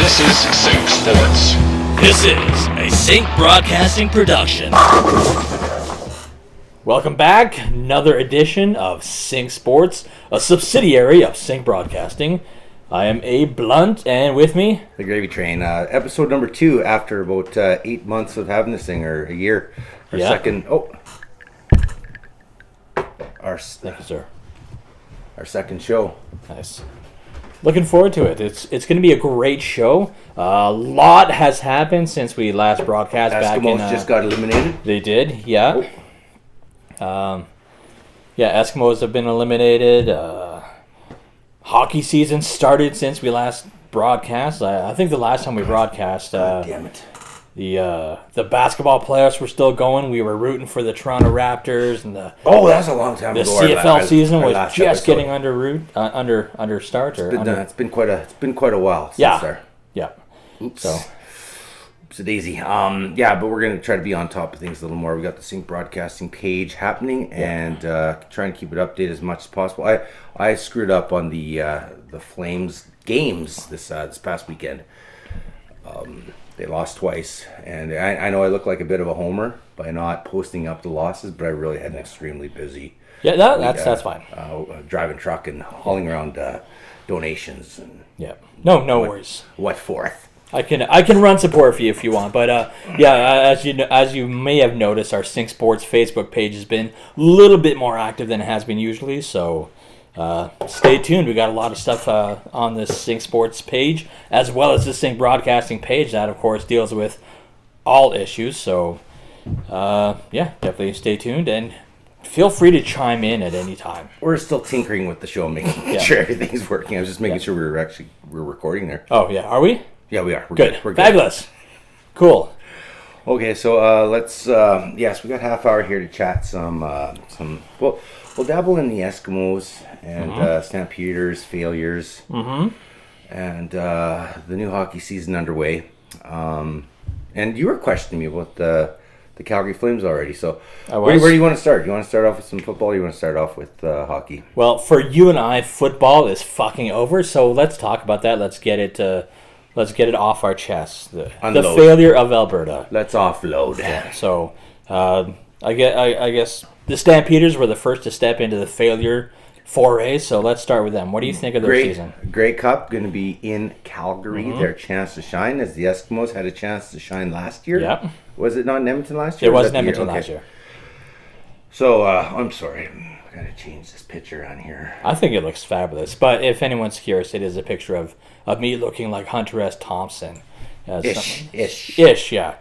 This is Sync Sports. This is a Sync Broadcasting production. Welcome back. Another edition of Sync Sports, a subsidiary of Sync Broadcasting. I am Abe Blunt, and with me, The Gravy Train. Episode number 2 after about 8 months of having this thing, or a year. Our second. Oh. Thank you, sir. Our second show. Nice. Looking forward to it. It's going to be a great show. A lot has happened since we last broadcast. Eskimos just got eliminated. They did, yeah. Eskimos have been eliminated. Hockey season started since we last broadcast. I think the last time we broadcast, damn it. The basketball playoffs were still going. We were rooting for the Toronto Raptors, and that's a long time the ago. CFL season was just episode. Getting under start. It's been quite a while since there. Yeah. Oops. So. It's a daisy. But we're going to try to be on top of things a little more. We got the Sync Broadcasting page happening, and trying to keep it updated as much as possible. I screwed up on the Flames games this past weekend. They lost twice, and I know I look like a bit of a homer by not posting up the losses, but I really had an extremely busy week, that's fine. Driving truck and hauling around donations. And no worries. What fourth? I can run support for you if you want, but as you may have noticed, our Sync Sports Facebook page has been a little bit more active than it has been usually. So stay tuned. We got a lot of stuff on the Sync Sports page, as well as the Sync Broadcasting page that, of course, deals with all issues. So definitely stay tuned and feel free to chime in at any time. We're still tinkering with the show, making sure everything's working. I was just making sure we're recording there. Oh yeah, are we? Yeah, we are. We're good. We're good. Fabulous. Cool. Okay, so let's. Yes, we got half hour here to chat some. We'll dabble in the Eskimos and Stampeders failures, and the new hockey season underway. And you were questioning me about the Calgary Flames already. So where do you want to start? Do you want to start off with some football, or you want to start off with hockey? Well, for you and I, football is fucking over. So let's talk about that. Let's get it off our chests. The failure of Alberta. Let's offload. Yeah, so I guess the Stampeders were the first to step into the failure foray. So let's start with them. What do you think of their season? Grey Cup going to be in Calgary. Their chance to shine, as the Eskimos had a chance to shine last year. Yeah. Was it not in Edmonton last year? It was in Edmonton last year. So I'm sorry. I gotta change this picture on here. I think it looks fabulous. But if anyone's curious, it is a picture of me looking like Hunter S. Thompson. Ish, yeah.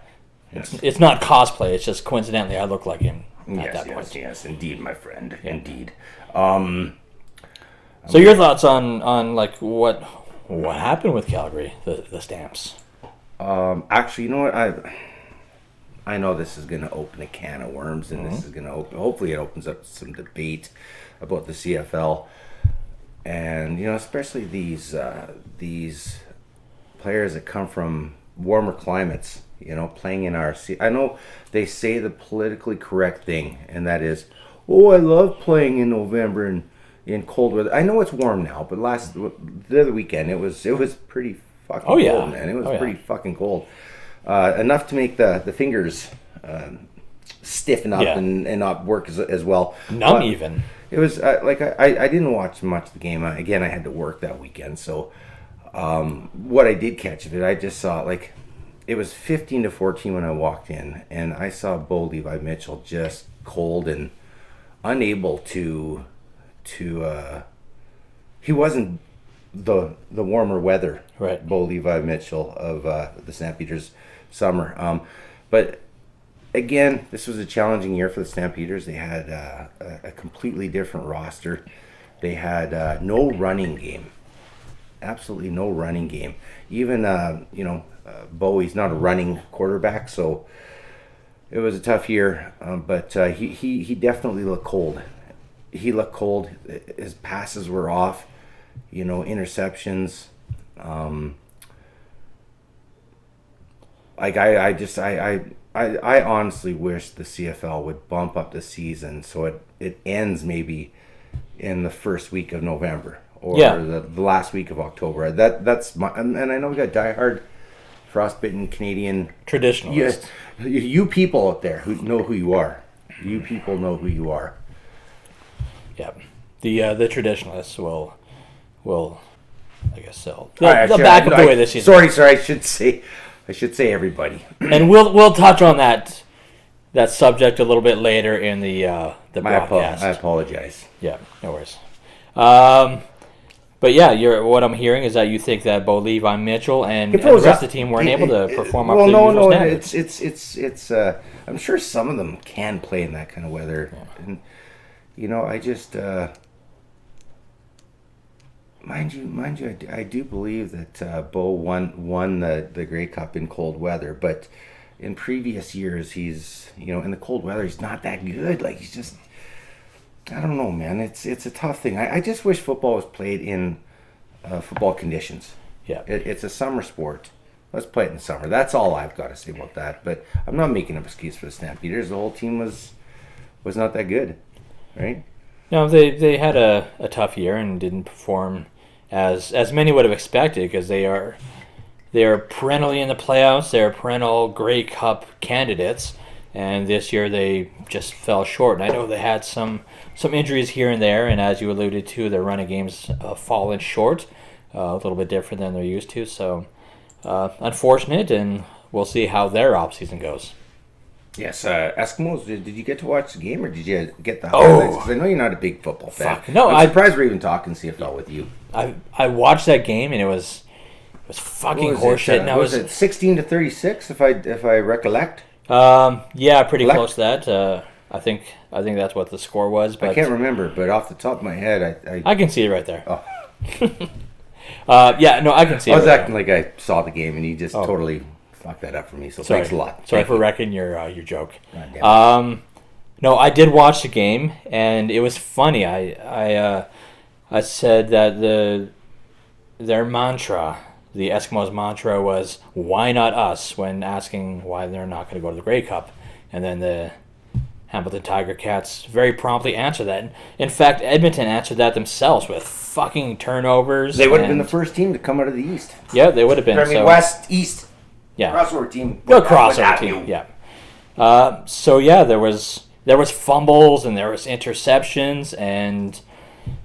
It's not cosplay. It's just coincidentally I look like him at that point. Yes, indeed, my friend. Yeah. Indeed. So your thoughts on like what happened with Calgary, the Stamps? Actually, you know what? I know this is going to open a can of worms, and this is going to hopefully it opens up some debate about the CFL, and especially these players that come from warmer climates, playing in our. I know they say the politically correct thing, and that is, I love playing in November and in cold weather. I know it's warm now, but the other weekend it was pretty fucking cold, man. It was pretty fucking cold. Enough to make the fingers stiffen up and not work as well. Numb even. It was I didn't watch much of the game. Again, I had to work that weekend. So what I did catch of it, I just saw it was 15-14 when I walked in, and I saw Bo Levi Mitchell just cold and unable to he wasn't the warmer weather, right? Bo Levi Mitchell of the Stampeders summer. But again, this was a challenging year for the Stampeders. They had a completely different roster. They had no running game, absolutely no running game. Even Bowie's not a running quarterback, so it was a tough year. But he definitely looked cold. He looked cold. His passes were off. Interceptions. I honestly wish the CFL would bump up the season so it ends maybe in the first week of November or Yeah. the last week of October. That's my, and I know we got diehard frostbitten Canadian Traditionalist. you people out there who know who you are. You people know who you are. Yeah. The traditionalists will I guess they'll Alright, back up the way this season. Sorry. I should say everybody. And we'll touch on that subject a little bit later in the broadcast. I apologize. Yeah, no worries. But yeah, what I'm hearing is that you think that both Levi Mitchell and the rest of the team weren't able to perform up to the usual standards. It's I'm sure some of them can play in that kind of weather, and I just mind you, I do believe that Bo won the Grey Cup in cold weather, but in previous years he's in the cold weather he's not that good. Like he's just. I don't know, man. It's a tough thing. I just wish football was played in football conditions. Yeah. It's a summer sport. Let's play it in the summer. That's all I've got to say about that. But I'm not making an excuse for the Stampeders. The whole team was not that good, right? No, they had a tough year and didn't perform as many would have expected because they are perennially in the playoffs. They're perennial Grey Cup candidates. And this year they just fell short. And I know they had some injuries here and there, and as you alluded to, their running game's fallen short, a little bit different than they're used to. So unfortunate, and we'll see how their offseason goes. Yes, Eskimos, did you get to watch the game, or did you get the highlights? Because I know you're not a big football fan. Fuck, no, I'm surprised we're even talking CFL with you. I watched that game, and it was fucking horseshit. Was it 16-36, if I recollect? Yeah, pretty close to that. I think that's what the score was. But I can't remember, but off the top of my head, I can see it right there. Oh. Yeah, no, I can see it. I was right acting like I saw the game, and you just totally fucked that up for me. So thanks a lot. Sorry for wrecking your joke. God, No, I did watch the game, and it was funny. I said that their mantra. The Eskimos' mantra was, why not us, when asking why they're not going to go to the Grey Cup. And then the Hamilton Tiger Cats very promptly answered that. In fact, Edmonton answered that themselves with fucking turnovers. they would have been the first team to come out of the East. Yeah, they would have been. West, East. Yeah. Crossover team. The crossover team, yeah. So, yeah, there was fumbles and there was interceptions, and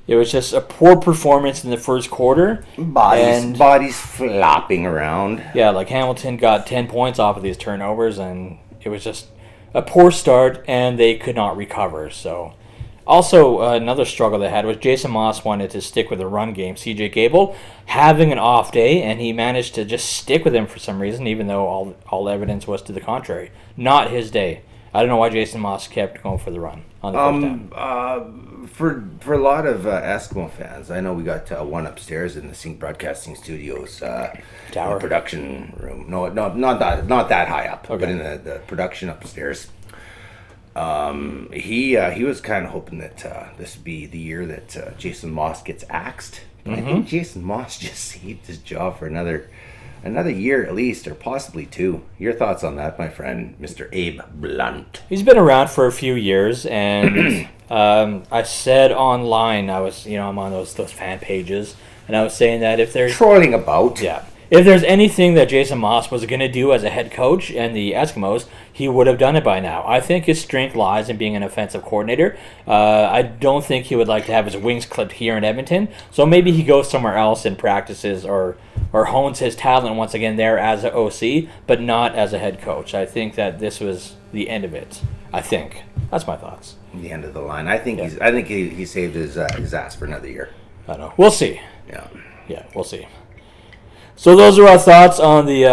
it was just a poor performance in the first quarter. Bodies flopping around. Yeah, like Hamilton got 10 points off of these turnovers, and it was just a poor start, and they could not recover. So, also another struggle they had was Jason Moss wanted to stick with the run game. CJ Gable having an off day, and he managed to just stick with him for some reason, even though all evidence was to the contrary. Not his day. I don't know why Jason Moss kept going for the run on the first down. For a lot of Eskimo fans, I know we got one upstairs in the Sync Broadcasting Studios Tower production room. No, not that high up, okay. But in the production upstairs. He was kind of hoping that this would be the year that Jason Moss gets axed. But I think Jason Moss just saved his job for another year at least, or possibly two. Your thoughts on that, my friend, Mr. Abe Blunt? He's been around for a few years, and I said online, I'm on those fan pages, and I was saying that if there's trolling about, if there's anything that Jason Moss was going to do as a head coach and the Eskimos, he would have done it by now. I think his strength lies in being an offensive coordinator. I don't think he would like to have his wings clipped here in Edmonton, so maybe he goes somewhere else and practices or hones his talent once again there as an OC, but not as a head coach. I think that this was the end of it. I think that's my thoughts. The end of the line. I think he saved his ass for another year. I don't know. We'll see. Yeah, we'll see. So those are our thoughts on the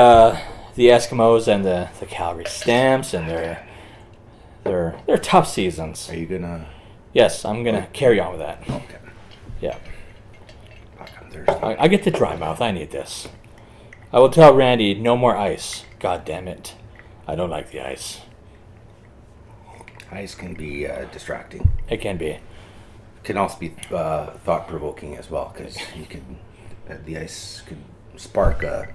Eskimos and the Calgary Stamps and their tough seasons. Are you gonna? Yes, I'm gonna carry on with that. Okay. Yeah. I'm thirsty. I get the dry mouth. I need this. I will tell Randy, no more ice. God damn it. I don't like the ice. Ice can be distracting. It can be. Can also be thought-provoking as well, because the ice could spark a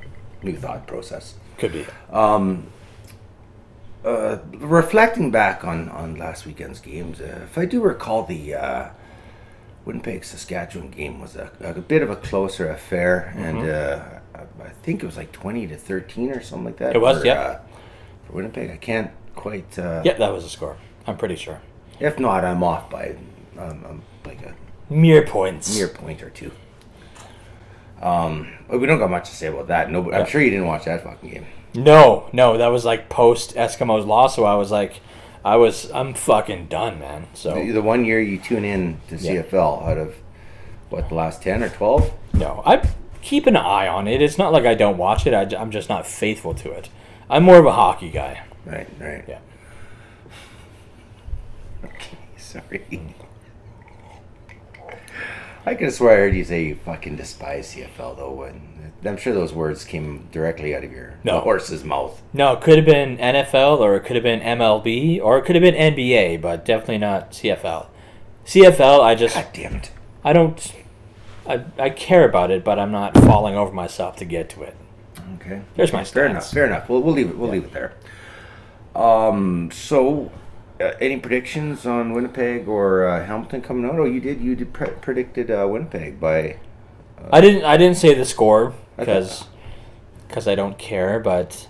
new thought process. Could be. Reflecting back on last weekend's games, if I do recall, the Winnipeg Saskatchewan game was a bit of a closer affair, and I think it was like 20-13 or something like that. It was, for, yeah. For Winnipeg, I can't quite. Yeah, that was the score. I'm pretty sure. If not, I'm off by like a Mere points. mere point or two. But we don't got much to say about that. No, I'm sure you didn't watch that fucking game. No, that was like post Eskimos loss, so I was like, I'm fucking done, man. So The 1 year you tune in to CFL out of what, the last 10 or 12? no, I keep an eye on it. It's not like I don't watch it. I'm just not faithful to it. I'm more of a hockey guy. Right. Yeah. Okay, sorry. I could have swear I heard you say you fucking despise CFL though, and I'm sure those words came directly out of your horse's mouth. No, it could have been NFL, or it could have been MLB, or it could have been NBA, but definitely not CFL. CFL, God damn it. I care about it, but I'm not falling over myself to get to it. Okay. There's my Fair stance. enough. We'll leave it. We'll leave it there. So, any predictions on Winnipeg or Hamilton coming out? Oh, you did. You predicted Winnipeg by. I didn't say the score Okay. because I don't care. But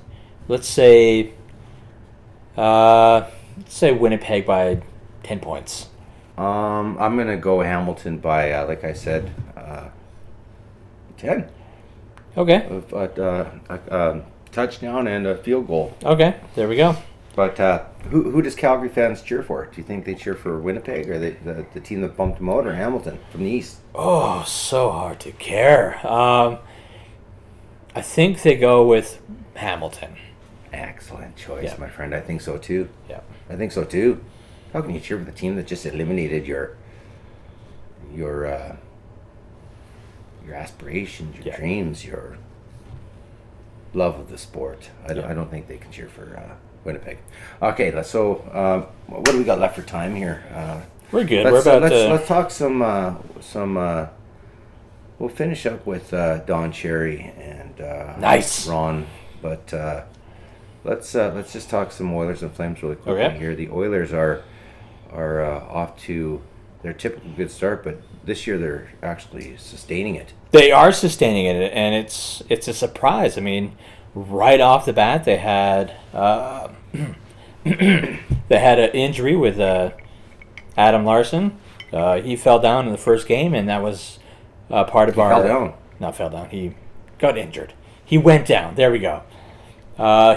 let's say Winnipeg by 10 points. I'm gonna go Hamilton by, like I said, 10. Okay. A touchdown and a field goal. Okay. There we go. But who does Calgary fans cheer for? Do you think they cheer for Winnipeg, or the team that bumped them out, or Hamilton from the East? Oh, so hard to care. I think they go with Hamilton. Excellent choice, Yeah. my friend. I think so too. Yeah. I think so too. How can you cheer for the team that just eliminated your aspirations, your Yeah. dreams, your love of the sport? I don't think they can cheer for Winnipeg. Okay, so what do we got left for time here? We're good. Let's talk some. We'll finish up with Don Cherry and Nice. Ron, but let's just talk some Oilers and Flames really quickly Okay. here. The Oilers are off to their typical good start, but this year they're actually sustaining it. They are sustaining it, and it's a surprise. I mean, right off the bat, they had they had an injury with Adam Larson. He fell down in the first game, and that was part of our. Fell down. Not fell down. He got injured. He went down. There we go.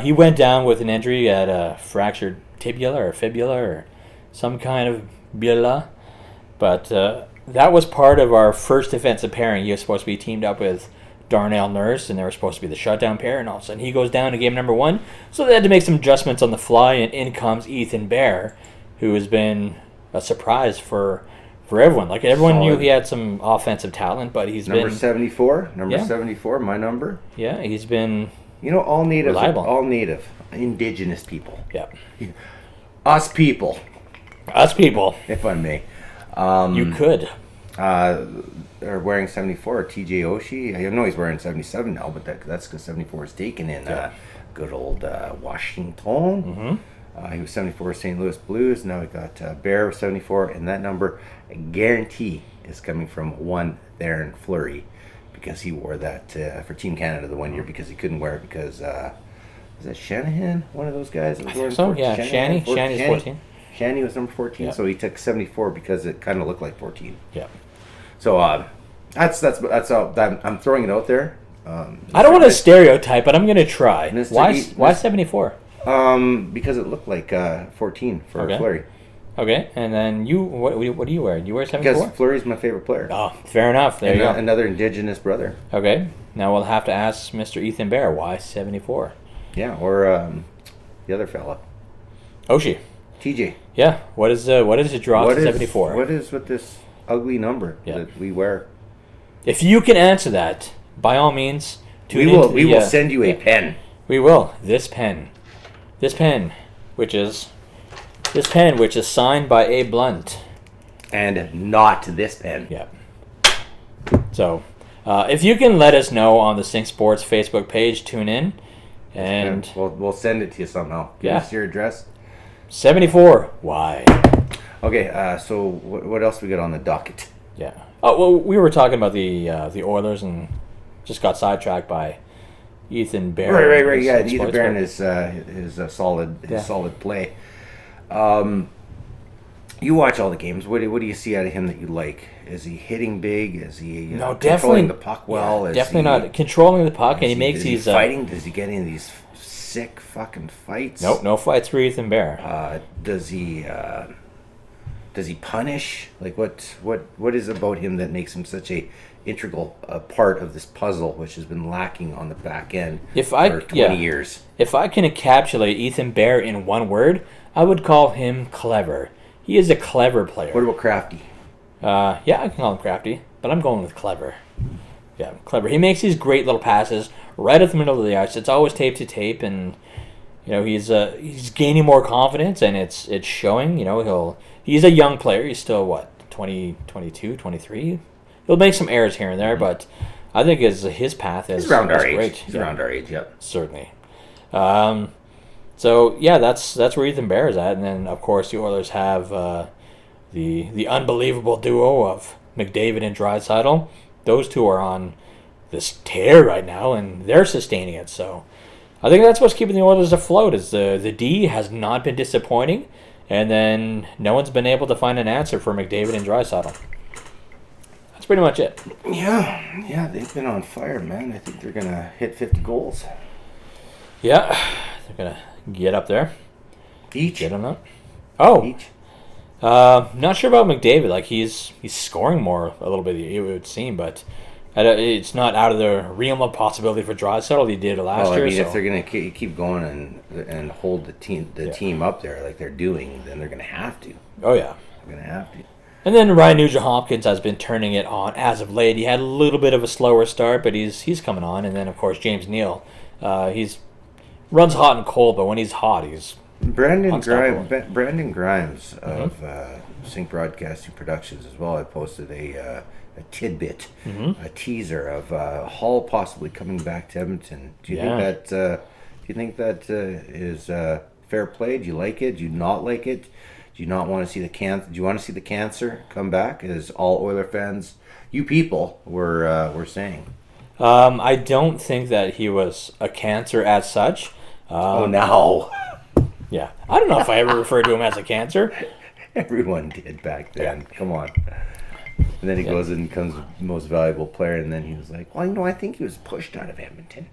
He went down with an injury at a fractured tibia or fibula or some kind of bula. But that was part of our first defensive pairing. He was supposed to be teamed up with Darnell Nurse, and they were supposed to be the shutdown pair, and all of a sudden he goes down in game number 1. So they had to make some adjustments on the fly, and in comes Ethan Bear, who has been a surprise for everyone. Like, everyone knew he had some offensive talent, but he's Number been 74, Yeah. 74, my number. yeah, he's been You know, all natives, Reliable. all native, indigenous people, yeah. us people, Us people, if I may. you could. Are wearing 74. TJ Oshie. I know he's wearing 77 now, but that's because 74 is taken in good old Washington. He was 74 St. Louis Blues. Now we got Bear with 74, and that number, I guarantee, is coming from one Theron Fleury, because he wore that for Team Canada the 1 year because he couldn't wear it because is that Shanahan, one of those guys that was wearing So 14? yeah, Shanahan, Shanny's 14. Shanny was number 14, Yeah. so he took 74 because it kind of looked like 14. Yeah. So that's all. I'm throwing it out there. I don't want to stereotype, but I'm going to try. Mr. Why 74? Because it looked like 14 for Okay. Fleury. Okay, and then you, what do you wear? You wear Because 74? Fleury's my favorite player. Oh, fair enough. There and you go. another indigenous brother. Okay, now we'll have to ask Mr. Ethan Bear why 74. Yeah, or the other fella, Oshie. TJ. Yeah, what is it draw to 74? What is with this ugly number Yeah. that we wear? If you can answer that, by all means, We tune into will. We the, will send you a pen. We will. This pen, which is signed by A. Blunt. And not this pen. Yeah. So, if you can let us know on the Sync Sports Facebook page, tune in. And we'll send it to you somehow. Give Yeah. us your address. 74. Why? Okay. So what else we got on the docket? Yeah. Oh well, we were talking about the Oilers and just got sidetracked by Ethan Bear. Right. Yeah, His Ethan sports Barron book. is a solid Yeah. solid play. You watch all the games. What do you see out of him that you like? Is he hitting big? Is he No, controlling definitely the puck well? yeah, Is definitely he, not controlling the puck, and he makes is these he fighting? Does he get in these sick fucking fights? Nope, no fights for Ethan Bear. Does he punish? Like what is about him that makes him such a integral part of this puzzle, which has been lacking on the back end for 20 years? If I can encapsulate Ethan Bear in one word, I would call him clever. He is a clever player. What about Crafty? Yeah, I can call him crafty, but I'm going with clever. Yeah, clever. He makes these great little passes right at the middle of the ice. It's always tape to tape, and he's gaining more confidence, and it's showing. He's a young player. He's still 22, 23. He'll make some errors here and there, but I think his path is around our age. great. He's around our age. Yep. Certainly. So yeah, that's where Ethan Bear is at, and then of course the Oilers have the unbelievable duo of McDavid and Draisaitl. Those two are on this tear right now, and they're sustaining it. So I think that's what's keeping the Oilers afloat. Is the D has not been disappointing, and then no one's been able to find an answer for McDavid and Draisaitl. That's pretty much it. Yeah, they've been on fire, man. I think they're gonna hit 50 goals. Yeah, they're gonna get up there. Each. Get them up. Oh, Each. not sure about McDavid. Like he's scoring more a little bit, it would seem, but it's not out of the realm of possibility for Draisaitl. He did it last year. If they're gonna keep going and hold the team up there like they're doing, then they're gonna have to. Oh yeah, They're gonna have to. and then Ryan Nugent-Hopkins has been turning it on as of late. He had a little bit of a slower start, but he's coming on. And then of course James Neal, he's runs hot and cold, but when he's hot, he's Brandon unstoppable. Grimes of Sync Broadcasting Productions as well. I posted a tidbit, a teaser of Hall possibly coming back to Edmonton. Do you think that is fair play? Do you like it? Do you not like it? Do you not want to see Do you want to see the cancer come back? As all Oiler fans, you people were saying. I don't think that he was a cancer as such. Oh no! Yeah, I don't know if I ever referred to him as a cancer. Everyone did back then. Come on. And then he goes and becomes the most valuable player, and then he was like, well, I think he was pushed out of Edmonton.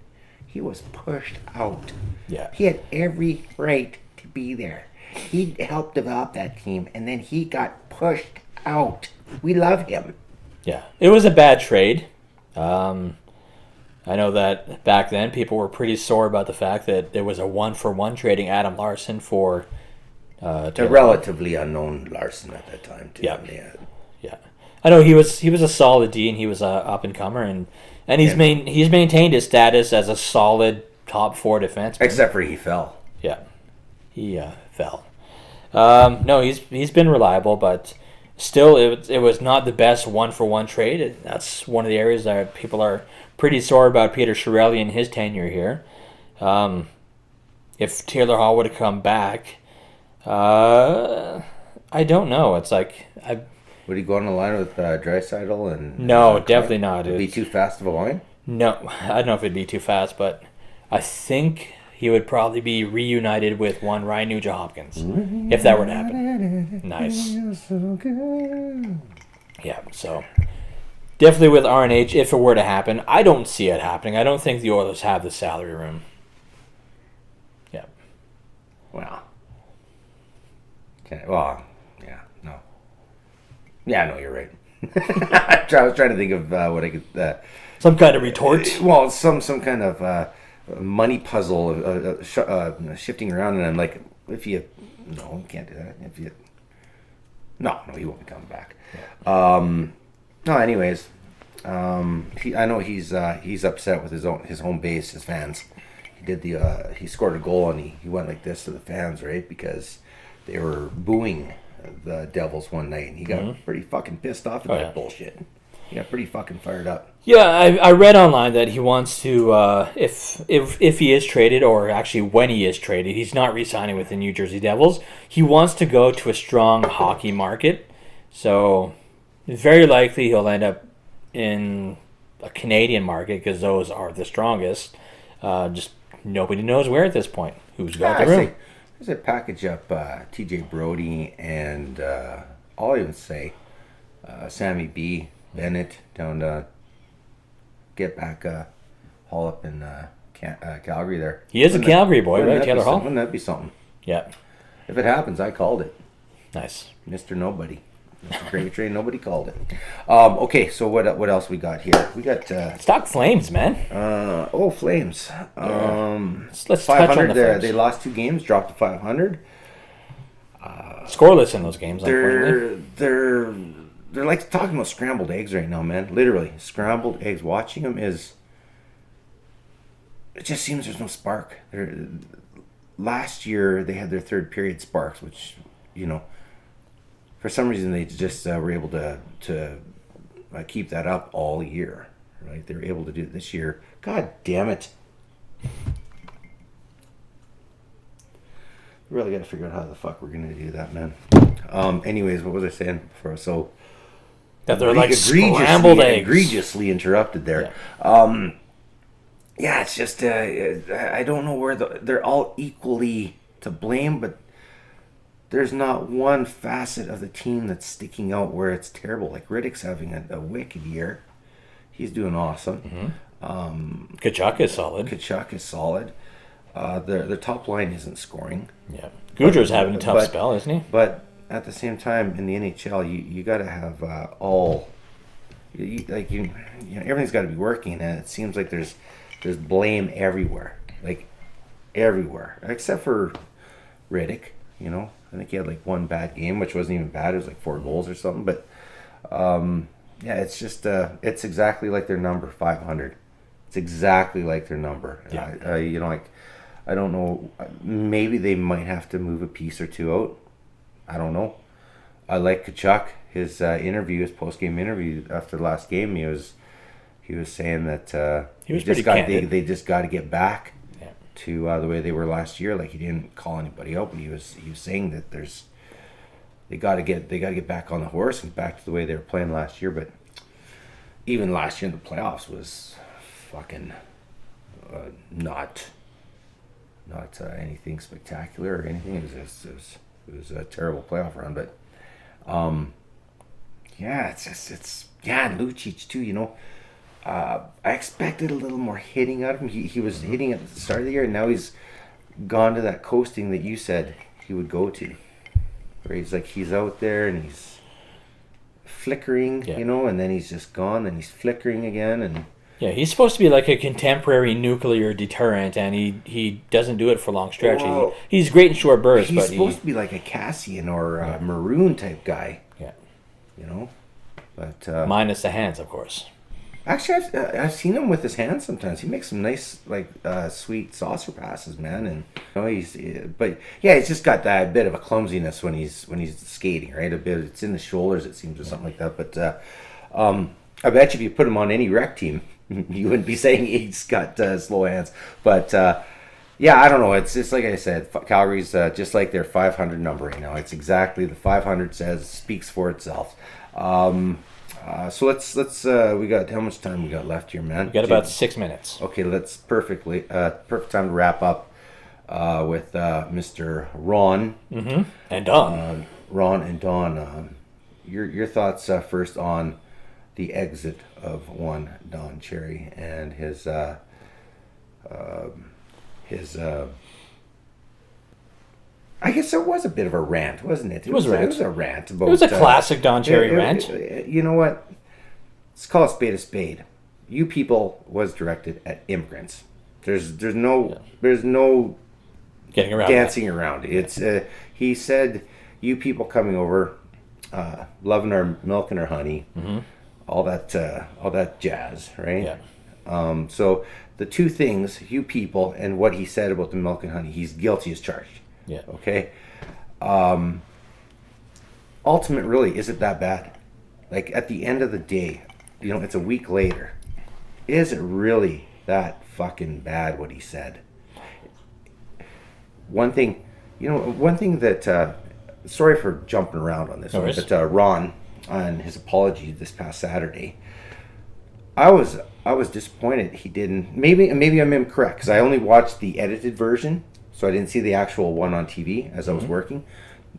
He was pushed out. Yeah. He had every right to be there. He helped develop that team, and then he got pushed out. We love him. Yeah, it was a bad trade. I know that back then people were pretty sore about the fact that there was a 1-for-1 trading Adam Larson for A relatively unknown Larson at that time, too. Yeah. I know he was a solid D, and he was a up and comer, and he's maintained his status as a solid top 4 defenseman. Except for he fell. Yeah, he fell. No, he's been reliable, but still, it was not the best 1-for-1 trade. That's one of the areas that people are pretty sore about Peter Chiarelli and his tenure here. If Taylor Hall would have come back, I don't know. It's like Would he go on the line with Draisaitl and? No, definitely not. Would it be too fast of a line? No, I don't know if it'd be too fast, but I think he would probably be reunited with one Ryan Nugent-Hopkins if that were to happen. Nice. Yeah, so definitely with RNH if it were to happen. I don't see it happening. I don't think the Oilers have the salary room. Yeah. Well. Okay. Well. Yeah. No. Yeah. No. You're right. I was trying to think of what I could. Some kind of retort. Well, some kind of money puzzle shifting around, and I'm like, no, you can't do that. No, he won't be coming back. Yeah. No, anyways, I know he's upset with his home base, his fans. He scored a goal and he went like this to the fans, right? Because they were booing the Devils one night, and he got pretty fucking pissed off at that bullshit. He got pretty fucking fired up. Yeah, I read online that he wants to, if he is traded, or actually when he is traded, he's not re-signing with the New Jersey Devils. He wants to go to a strong hockey market. So It's very likely he'll end up in a Canadian market because those are the strongest. Just nobody knows where at this point. Who's got the room? I say package up T.J. Brody and I'll even say Sammy B. Bennett down to get back Hall up in Calgary there. He is a Calgary boy, right? Taylor Hall? Wouldn't that be something? Yeah. If it happens, I called it. Nice. Mr. Nobody. Mr. Gravy Train, nobody called it. Okay, so what else we got here? We got... Stock Flames, man. Flames. Let's touch on the there. Flames. They lost 2 games, dropped to 500. Scoreless in those games, unfortunately. They're like talking about scrambled eggs right now, man. Literally, scrambled eggs. Watching them is... It just seems there's no spark. Last year, they had their third period sparks, which, for some reason, they just were able to keep that up all year, right? They were able to do it this year. God damn it. Really got to figure out how the fuck we're going to do that, man. Anyways, what was I saying before? So... That they're like scrambled eggs. Egregiously interrupted there. Yeah. It's just I don't know where they're all equally to blame, but there's not one facet of the team that's sticking out where it's terrible. Like Riddick's having a wicked year. He's doing awesome. Mm-hmm. Tkachuk is solid. Their top line isn't scoring. Yeah. Gaudreau's having a tough spell, isn't he? But at the same time, in the NHL, you got to have all. Everything's got to be working, and it seems like there's blame everywhere, except for Riddick. I think he had like one bad game, which wasn't even bad. It was like 4 goals or something. But it's just it's exactly like their number, 500. It's exactly like their number. Yeah. I don't know. Maybe they might have to move a piece or two out. I don't know. I like Tkachuk. His post-game interview after the last game, he was saying that he was pretty candid. They just got to get back to the way they were last year. Like, he didn't call anybody out, but he was saying that they got to get back on the horse and back to the way they were playing last year. But even last year in the playoffs was fucking not anything spectacular or anything. It was a terrible playoff run, but Lucic too. I expected a little more hitting out of him. He was hitting at the start of the year, and now he's gone to that coasting that you said he would go to, where he's out there and he's flickering, and then he's just gone, and he's flickering again, and. Yeah, he's supposed to be like a contemporary nuclear deterrent, and he doesn't do it for long stretches. Well, he's great in short bursts, he's but supposed to be like a Cassian or a Maroon type guy. Yeah. But minus the hands, of course. Actually, I've seen him with his hands sometimes. He makes some nice, sweet saucer passes, man. And he's just got that bit of a clumsiness when he's skating, right? A bit, it's in the shoulders, it seems, or something like that. But I bet you if you put him on any rec team, you wouldn't be saying he's got slow hands. But I don't know. It's just like I said, Calgary's just like their 500 number right now. It's exactly the 500 speaks for itself. So let's we got how much time we got left here, man? We got about 6 minutes. Okay, let's perfect time to wrap up with Mr. Ron and Don. Ron and Don. Your thoughts first on the exit of one Don Cherry and his I guess there was a bit of a rant, wasn't it? It was a rant. About, it was a classic Don Cherry rant. You know what? Let's call a spade. You people was directed at immigrants. There's no getting around dancing around. It's he said, you people coming over, loving our milk and our honey, all that jazz, right? Yeah. So the two things, you people, and what he said about the milk and honey, he's guilty as charged. Yeah. Okay. Ultimate, really, is it that bad? Like, at the end of the day, it's a week later. Is it really that fucking bad what he said? One thing that sorry for jumping around on this one, but Ron, on his apology this past Saturday. I was disappointed he didn't. Maybe I'm incorrect because I only watched the edited version, so I didn't see the actual one on TV as I was working.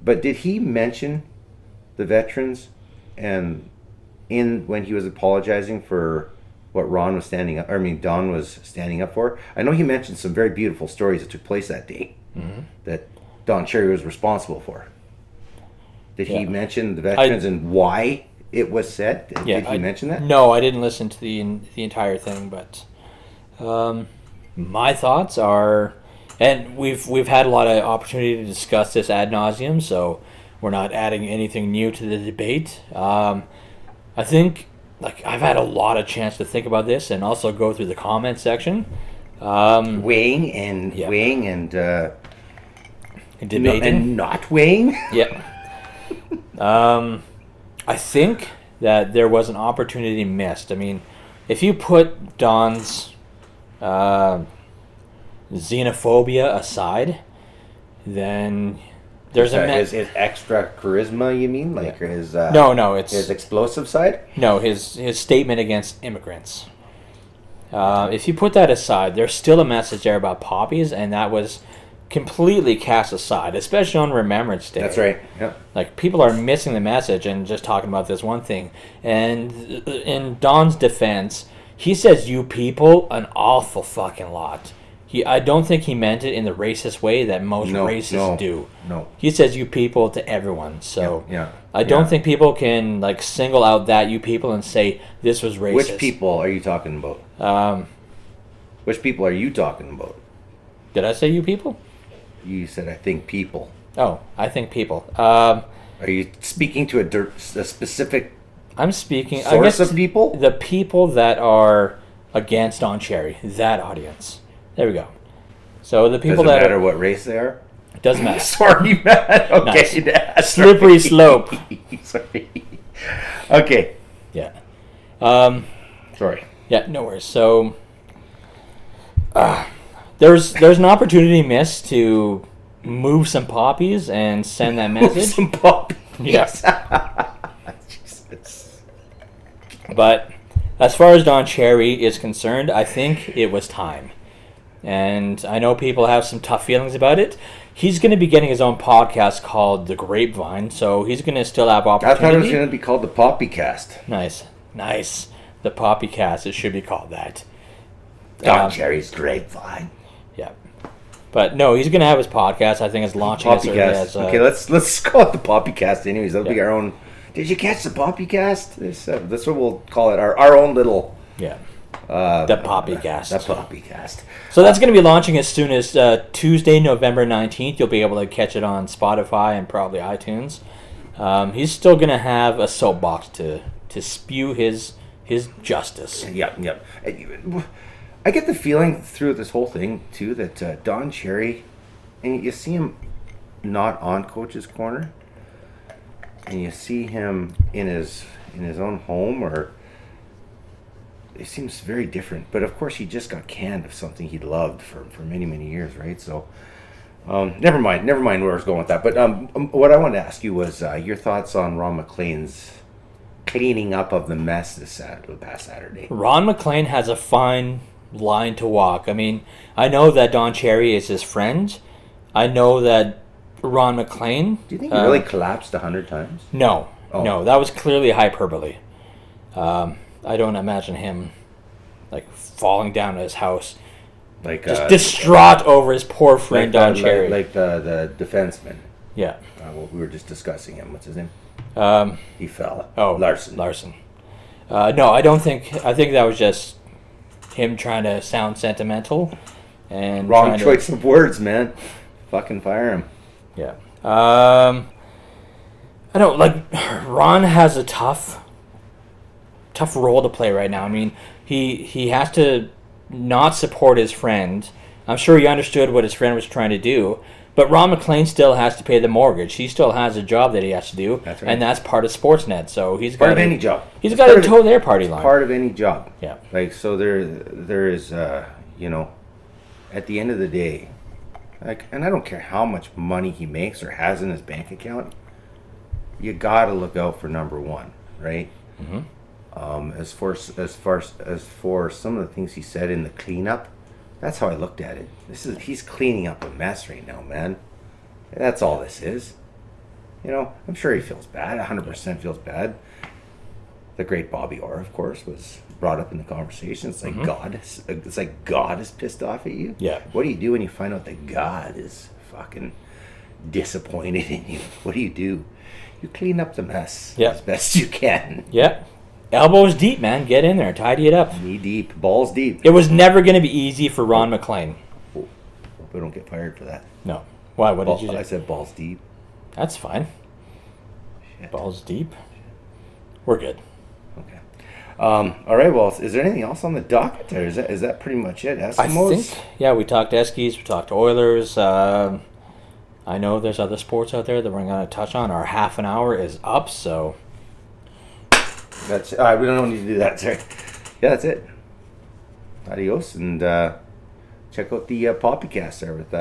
But did he mention the veterans and when he was apologizing for what Don was standing up for? I know he mentioned some very beautiful stories that took place that day that Don Cherry was responsible for. Did he mention the veterans and why it was said? Did he mention that? No, I didn't listen to the entire thing, but my thoughts are, and we've had a lot of opportunity to discuss this ad nauseum, so we're not adding anything new to the debate. I think I've had a lot of chance to think about this and also go through the comment section. Weighing and debating and not weighing. Yeah. I think that there was an opportunity missed. I mean, if you put Don's xenophobia aside, then there's his extra charisma. You mean his it's his explosive side? No, his statement against immigrants. If you put that aside, there's still a message there about poppies, and that was completely cast aside, especially on Remembrance Day. That's right. Yeah. People are missing the message and just talking about this one thing. And in Don's defense, he says "you people" an awful fucking lot. I don't think he meant it in the racist way that most racists do. No. He says "you people" to everyone. So yeah. I don't think people can single out that "you people" and say this was racist. Which people are you talking about? Which people are you talking about? Did I say "you people"? You said, I think people. Oh, I think people. Are you speaking to a specific I'm speaking... source of people? The people that are against Don Cherry. That audience. There we go. So the people Doesn't matter what race they are? It doesn't matter. Sorry, man. Okay. Nice. Slippery slope. Sorry. Okay. Yeah. Sorry. Yeah, no worries. So... There's an opportunity missed to move some poppies and send that message. Move some poppies. Yes. Jesus. But as far as Don Cherry is concerned, I think it was time. And I know people have some tough feelings about it. He's going to be getting his own podcast called The Grapevine, so he's going to still have opportunity. I thought it was going to be called The Poppycast. Nice. The Poppycast. It should be called that. Don Cherry's Grapevine. Yeah. But no, he's going to have his podcast. I think it's launching as early as... Okay, let's call it the Poppycast anyways. That'll be our own... Did you catch the Poppycast? That's what we'll call it. Our own little... Yeah. The Poppycast. The Poppycast. So that's going to be launching as soon as Tuesday, November 19th. You'll be able to catch it on Spotify and probably iTunes. He's still going to have a soapbox to spew his justice. Yep. I get the feeling through this whole thing, too, that Don Cherry, and you see him not on Coach's Corner, and you see him in his own home, or it seems very different. But, of course, he just got canned of something he loved for many, many years, right? So, never mind where I was going with that. But what I wanted to ask you was your thoughts on Don McLean's cleaning up of the mess this past Saturday. Don McLean has a fine line to walk. I mean, I know that Don Cherry is his friend. I know that Don McLean... Do you think he really collapsed 100 times? No. No, that was clearly hyperbole. I don't imagine him falling down to his house, just distraught over his poor friend Don Cherry. Like the defenseman. Yeah. We were just discussing him. What's his name? He fell. Oh, Larson. No, I don't think... I think that was just him trying to sound sentimental. And wrong choice of words, man. Fucking fire him. Yeah. I don't... Ron has a tough role to play right now. I mean, he has to not support his friend. I'm sure he understood what his friend was trying to do. But Don McLean still has to pay the mortgage. He still has a job that he has to do, that's right. And that's part of Sportsnet. So he's part of any job. He's got to toe their party line. Part of any job. Yeah. So there is at the end of the day, and I don't care how much money he makes or has in his bank account. you got to look out for number one, right? As for some of the things he said in the cleanup, that's how I looked at it. He's cleaning up a mess right now, man. That's all this is. You know, I'm sure he feels bad. 100% feels bad. The great Bobby Orr, of course, was brought up in the conversation. It's like God is pissed off at you. Yeah. What do you do when you find out that God is fucking disappointed in you? What do? You clean up the mess as best you can. Yeah. Elbows deep, man. Get in there. Tidy it up. Knee deep. Balls deep. It was never going to be easy for Ron McLean. Hope I don't get fired for that. No. Why? What did you say? I said balls deep. That's fine. Shit. Balls deep. We're good. Okay. All right. Well, is there anything else on the docket? Or is that pretty much it? Eskimos? I think. Yeah, we talked Eskies. We talked Oilers. I know there's other sports out there that we're going to touch on. Our half an hour is up, so that's all right. We don't need to do that. Sorry. Yeah, that's it. Adios, and check out the Poppycast there with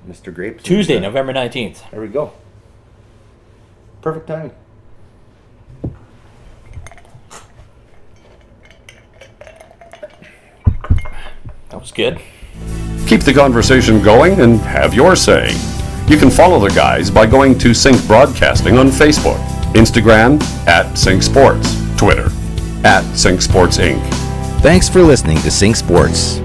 Mr. Grapes. Tuesday, November 19th. There we go. Perfect timing. That was good. Keep the conversation going and have your say. You can follow the guys by going to Sync Broadcasting on Facebook, Instagram @Sync Sports, Twitter @Sync Sports Inc. Thanks for listening to Sync Sports.